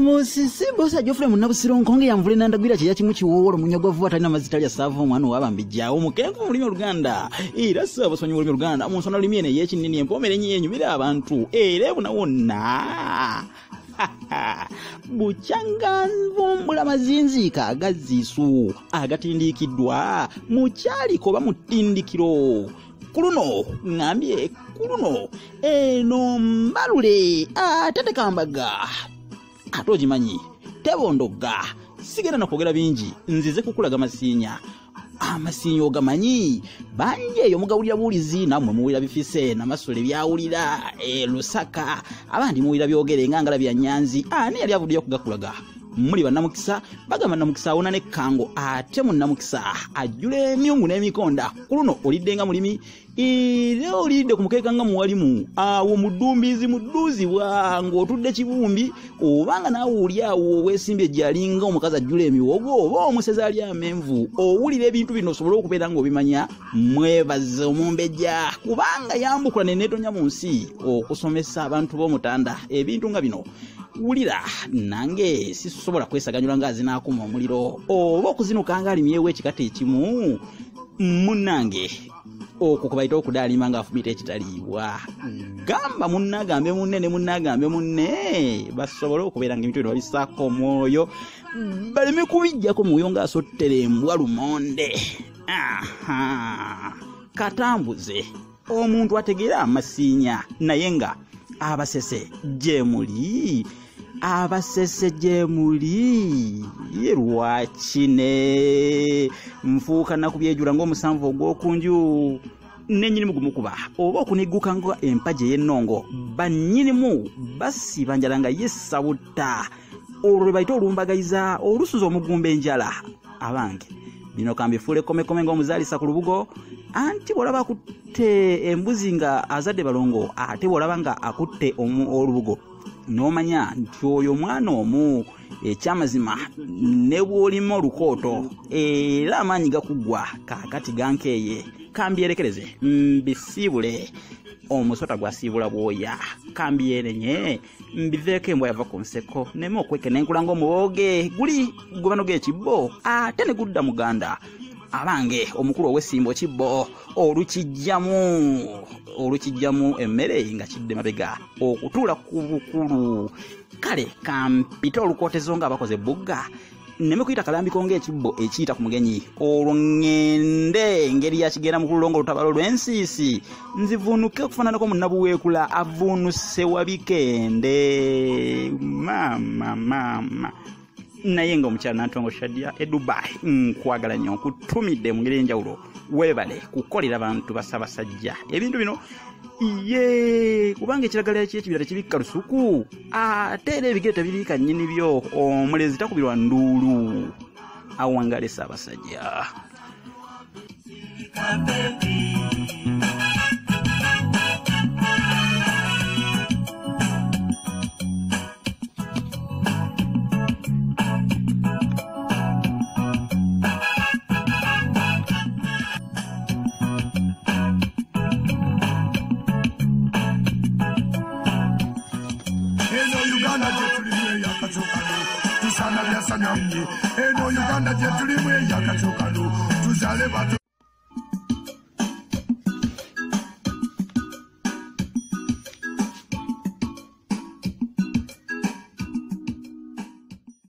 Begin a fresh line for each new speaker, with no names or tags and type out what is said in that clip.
Musisimbo sa Jofre Munnabusiro nkonge yamvule nandagwira kya kimu kiwowolo munyago vuba talina mazitali asava omwana wabambijja omukengo mulimi Oluganda era sabo sonyi mulimi Oluganda munsona limiene yekinini empomere nyenyu bira abantu era buna wonna buchanga mvumula mazinzika agazisu agatindikiddwa mukyali koba mutindikiro kuluno ngambye kuluno eno mbalule ate kambaga atojimanyi tebondoga sigera nakwogera bingi nzize kukulaga Masiinya Amasiinya ogamanyi banje eyo mugawulira bulizi namwe muwulira bifise namasole byawulira Lusaka abandi muwulira byogere ngangala bya Nyanzi ani yali avudde okugakulaga muli bannamukisa bagamba nnamukisa awona nekkango ate munnamukisa ajjula emyungu n'emikonda kuluno oliddenga mulimi era olidde ku mukeeka nga muwalimu awo mudduuzi bwange otudde kibumbi obanga naawe oli awo weesimbye ejjalinga omukazi ajjula emiwogo oba omusezi ali amenvu owulira ebintu bino osobole okubeera ng'obimanya mwebaze omumbejja kubanga yambukula neneetonya mu nsi okusomesa abantu b'omutanda ebintu nga bino wulira nange sisobola kwesaganyula ng'azinaakuma omuliro oba okuzinuka ng'alimyewo ekikata ekimu munnange okwo kubayita okudaalima ng'afumita ekitaliibwa gamba munnagambe munne ne munnagambe munne basobole okubeera ng'ebintu bino babisaako omwoyo baleme kubijjako mwoyo ng'asottere embwa lumonde katambuze omuntu ategeera Amasiinya naye nga abasese gye muli lwakine nfuuka nakubyejula ng'omusanvu ogw'okunju nenyini mugumukuba oba okunigguka nga empagi ey'ennongo bannyinimu basiba njala nga yesabutta olwo lwe bayita olumbagayiza olusuza omugumba enjala abange bino kambifuule komekome ng'omuzaalisa ku lubugo anti bw'olaba akutte embuzi nga azadde balongo ate bw'olaba nga akutte olubugo n'omanya nti oyo mwana omu ekyamazima ne bw'olima olukooto era amaanyi gakuggwa kaakati gankeeye kambyerekereze mbisiibule omusota gwasiibula bwoya kambyerenye mbiveeko embwa yava ku nseko neme okwekena enkula ng'omubooge guli gubano g'ekibbo ate ne gudda muganda abange omukulu ow'essimbo kibbo olukijjamu emmere nga kidde mabega okutuula ku bukulu kale kampita olukootezo ng'abakoze bugga neme kuyita kalambiko ng'ekibbo ekiyita ku mugenyi olwo ngende engeri yakigenda mu kululonga olutabalo lw'ensiisi nzivuunuke okufaananako munnabuweekula avuunuse wabikende maama naye ng'omukyala Nantongo Shadia Dubai nkwagala nnyo nkutumidde mu ngeri enjawulo weebale kukolera bantu basabasajja ebintu bino kubanga ekiragala ky'ekibira tekibikka lusuku ate era ebigere tebiriika nnyini byo omulezi takubirwa nduulu awangale Ssaabasajja.
Eno Uganda gye tulimu eyakacukano tuzale bato